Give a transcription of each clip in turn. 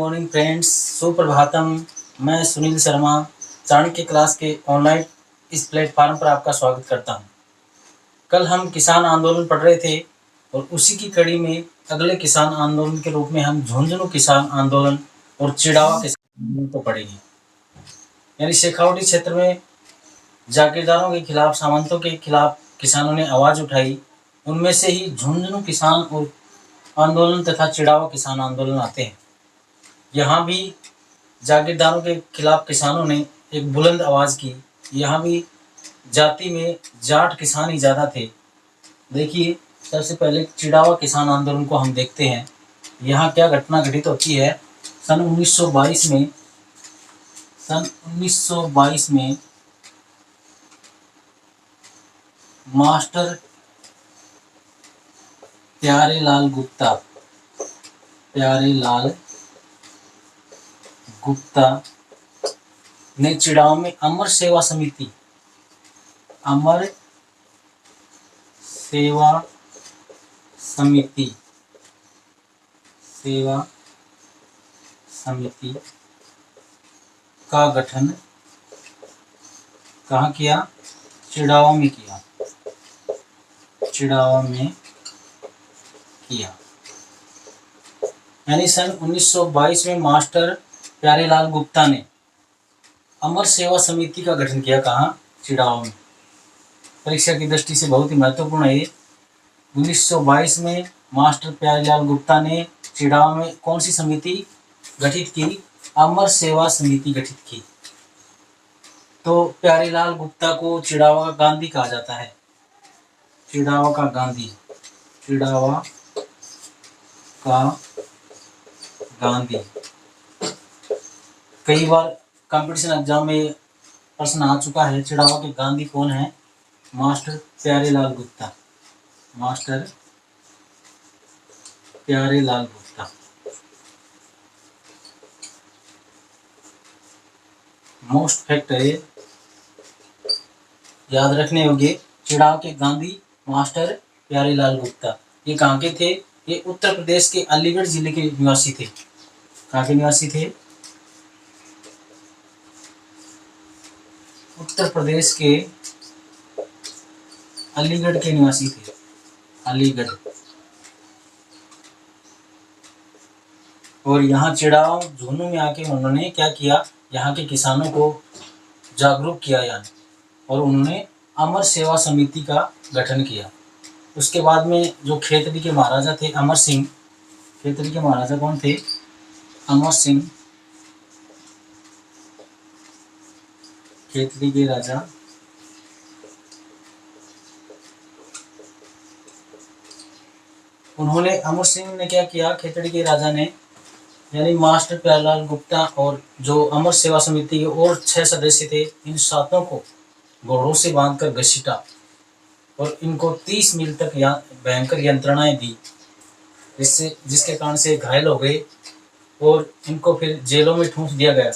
Morning friends, सुप्रभातम। मैं Sunil Sharma Chanakya class के ऑनलाइन इस प्लेटफॉर्म पर आपका स्वागत करता हूं। कल हम किसान आंदोलन पढ़ रहे थे और उसी की कड़ी में अगले किसान आंदोलन के रूप में हम झुंझुनू किसान आंदोलन और चिड़ावा किसान आंदोलन को पढ़ेंगे। यानी शेखावाटी क्षेत्र में जागीरदारों के खिलाफ, सामंतों के खिलाफ किसानों ने आवाज़ उठाई। उनमें से ही झुंझुनू किसान और आंदोलन तथा चिड़ावा किसान आंदोलन आते हैं। यहाँ भी जागीरदारों के खिलाफ किसानों ने एक बुलंद आवाज़ की। यहाँ भी जाति में जाट किसान ही ज़्यादा थे। देखिए, सबसे पहले चिड़ावा किसान आंदोलन को हम देखते हैं। यहाँ क्या घटना घटित होती है। सन 1922 में मास्टर प्यारेलाल गुप्ता ने चिड़ाव में अमर सेवा समिति का गठन कहाँ किया? चिड़ावा में किया। यानी सन 1922 में मास्टर प्यारेलाल गुप्ता ने अमर सेवा समिति का गठन किया। कहाँ? चिड़ावा में। परीक्षा की दृष्टि से बहुत ही महत्वपूर्ण है। 1922 में मास्टर प्यारेलाल गुप्ता ने चिड़ावा में कौन सी समिति गठित की? अमर सेवा समिति गठित की। तो प्यारेलाल गुप्ता को चिड़ावा का गांधी कहा जाता है। चिड़ावा का गांधी। कई बार कंपटीशन एग्जाम में प्रश्न आ चुका है, चिड़ावा के गांधी कौन है? Master Pyarelal Gupta. Most fact है, याद रखने योग्य। चिड़ावा के गांधी मास्टर प्यारेलाल गुप्ता। ये कहाँ के थे? ये उत्तर प्रदेश के अलीगढ़ जिले के निवासी थे। कहाँ के निवासी थे? उत्तर प्रदेश के अलीगढ़ के निवासी थे। अलीगढ़। और यहाँ चिड़ाव झुंझुनू में आके उन्होंने क्या किया? यहाँ के किसानों को जागरूक किया और उन्होंने अमर सेवा समिति का गठन किया। उसके बाद में जो खेतड़ी के महाराजा थे अमर सिंह। खेतड़ी के महाराजा कौन थे? अमर सिंह। खेतड़ी के राजा अमर सिंह ने क्या किया? खेतड़ी के राजा ने, यानी मास्टर प्यारेलाल गुप्ता और जो अमर सेवा समिति के और 6 सदस्य थे, इन 7 को घोड़ों से बांधकर घसीटा और इनको 30 मील तक भयंकर यंत्रणाएं दी, जिसके कारण से घायल हो गए और इनको फिर जेलों में ठूंस दिया गया।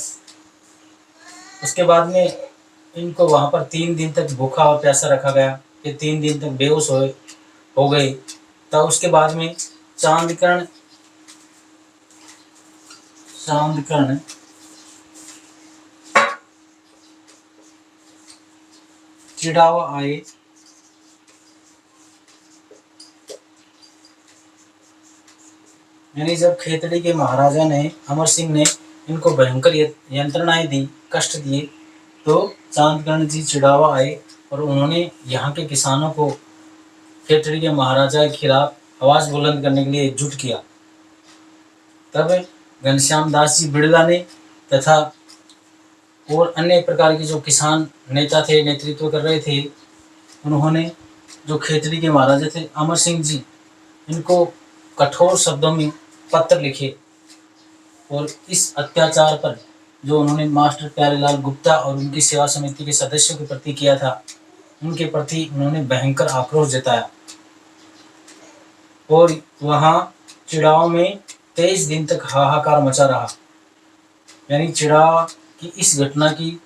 उसके बाद में इनको वहां पर 3 दिन तक भूखा और प्यासा रखा गया। ये 3 दिन तक बेहोश हो गए। तब उसके बाद में चांदकर्ण चिड़ावा आए। यानी जब खेतड़ी के महाराजा ने, अमर सिंह ने इनको भयंकर यंत्रणाएं दी, कष्ट दिए, तो चांदकर्ण जी चिड़ावा आए और उन्होंने यहाँ के किसानों को खेतड़ी के महाराजा के खिलाफ आवाज़ बुलंद करने के लिए एकजुट किया। तब घनश्याम दास जी बिड़ला ने तथा और अन्य प्रकार के जो किसान नेता थे, नेतृत्व कर रहे थे, उन्होंने जो खेतड़ी के महाराजा थे अमर सिंह जी, इनको कठोर शब्दों में पत्र लिखे और इस अत्याचार पर जो उन्होंने मास्टर प्यारेलाल गुप्ता और उनकी सेवा समिति के सदस्यों के प्रति किया था, उनके प्रति उन्होंने भयंकर आक्रोश जताया। और वहाँ चिड़ाव में 23 दिन तक हाहाकार मचा रहा। यानी चिड़ाव की इस घटना की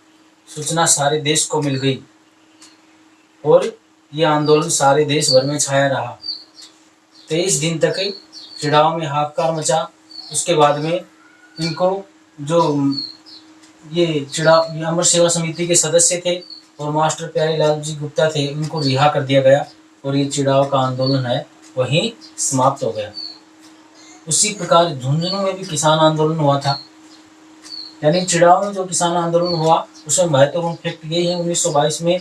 सूचना सारे देश को मिल गई और यह आंदोलन सारे देश भर में छाया रहा। 23 दिन तक चिड़ाव में हाहाकार मचा। उसके बाद में इनको जो ये अमर सेवा समिति के सदस्य थे और मास्टर प्यारेलाल जी गुप्ता थे, उनको रिहा कर दिया गया और ये चिड़ाव का आंदोलन है वहीं समाप्त हो गया। उसी प्रकार झुंझुनू में भी किसान आंदोलन हुआ था। यानी चिड़ाव में जो किसान आंदोलन हुआ उसमें महत्वपूर्ण फैक्ट यही है, 1922 में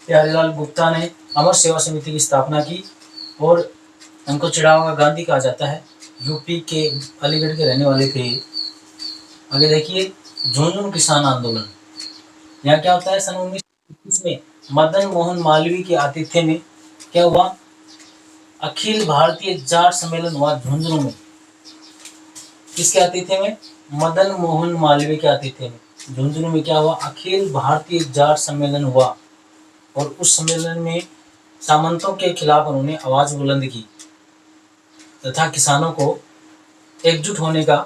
प्यारेलाल गुप्ता ने अमर सेवा समिति की स्थापना की और उनको चिड़ाव का गांधी कहा जाता है। यूपी के अलीगढ़ के रहने वाले थे। आगे देखिए झुंझुनू किसान आंदोलन। यहाँ क्या होता है, सन 1921 में मदन मोहन मालवीय के आतिथ्य में क्या हुआ, अखिल भारतीय जाट सम्मेलन हुआ झुंझुनू में। किसके आतिथ्य में? मदन मोहन मालवीय के आतिथ्य में झुंझुनू में क्या हुआ, अखिल भारतीय जाट सम्मेलन हुआ। और उस सम्मेलन में सामंतों के खिलाफ उन्होंने आवाज बुलंद की तथा किसानों को एकजुट होने का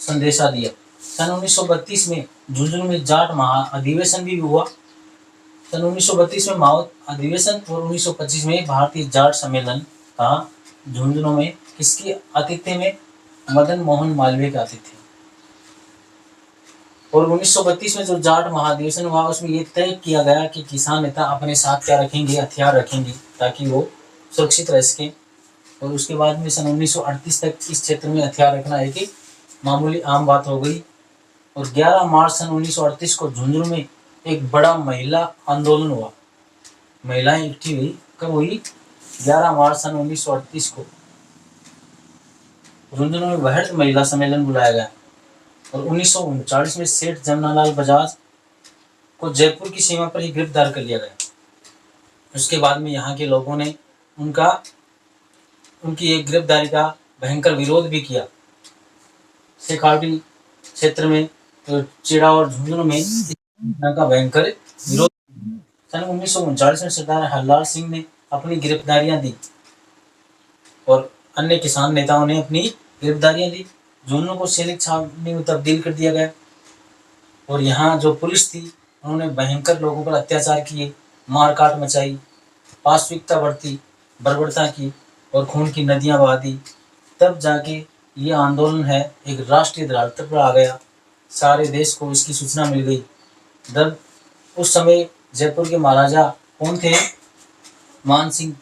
संदेशा दिया। सन 1932 में झुंझुनू में जाट महा अधिवेशन भी हुआ। सन 1932 में महा अधिवेशन और 1925 में भारतीय जाट सम्मेलन था झुंझुनू में। किसके आतिथ्य में? मदन मोहन मालवीय के आतिथ्य। और 1932 में जो जाट महाधिवेशन हुआ उसमें ये तय किया गया कि किसान नेता अपने साथ क्या रखेंगे, हथियार रखेंगे ताकि वो सुरक्षित रह सकें। और उसके बाद में सन 1938 तक इस क्षेत्र में हथियार रखना एक मामूली आम बात हो गई। और 11 मार्च सन 1938 को झुंझुनू में एक बड़ा महिला आंदोलन हुआ। महिलाएं इकट्ठी हुई। कब हुई? 11 मार्च सन 1938 को झुंझुनू में वृहद महिला सम्मेलन बुलाया गया। और 1939 में सेठ जमनालाल बजाज को जयपुर की सीमा पर ही गिरफ्तार कर लिया गया। उसके बाद में यहाँ के लोगों ने उनकी एक गिरफ्तारी का भयंकर विरोध भी किया। शेखावटी क्षेत्र में तो चिड़ा और झुंझुनू में का भयंकर विरोध। सन 1939 में सरदार हरलाल सिंह ने अपनी गिरफ्तारियां दी और अन्य किसान नेताओं ने अपनी गिरफ्तारियां दी। झुंझुनू को सैनिक छावनी में तब्दील कर दिया गया। और यहाँ जो पुलिस थी उन्होंने भयंकर लोगों पर अत्याचार किए, मारकाट मचाई, पाशविकता बर्बरता की और खून की नदियां बहा दी। तब जाके ये आंदोलन है एक राष्ट्रीय धरातल पर आ गया। सारे देश को इसकी सूचना मिल गई। तब उस समय जयपुर के महाराजा कौन थे? मान सिंह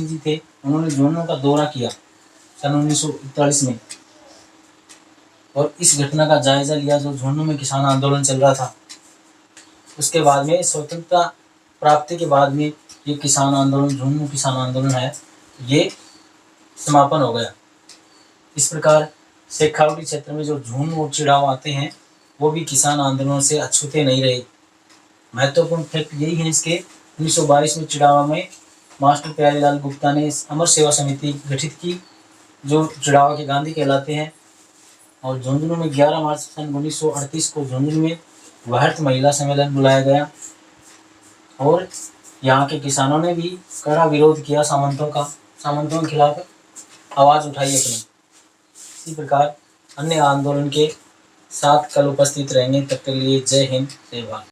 जी थे। उन्होंने झुंझुनू का दौरा किया सन 1941 में और इस घटना का जायजा लिया जो झुंझुनू में किसान आंदोलन चल रहा था। उसके बाद में स्वतंत्रता प्राप्ति के बाद में ये किसान आंदोलन, झुंझुनू किसान आंदोलन है, ये समापन हो गया। इस प्रकार शेखावटी क्षेत्र में जो झुंझुनू और चिड़ाव आते हैं वो भी किसान आंदोलन से अछूते नहीं रहे। महत्वपूर्ण फैक्ट यही है इसके, 1922 में चिड़ावा में मास्टर प्यारेलाल गुप्ता ने अमर सेवा समिति गठित की जो चिड़ावा के गांधी कहलाते हैं। और झुंझुनू में 11 मार्च सन 1938 को झुंझुनू में वृहद महिला सम्मेलन बुलाया गया और यहाँ के किसानों ने भी कड़ा विरोध किया सामंतों के खिलाफ आवाज़ उठाई अपनी। इसी प्रकार अन्य आंदोलन के साथ कल उपस्थित रहेंगे। तब तक के लिए जय हिंद, जय भारत।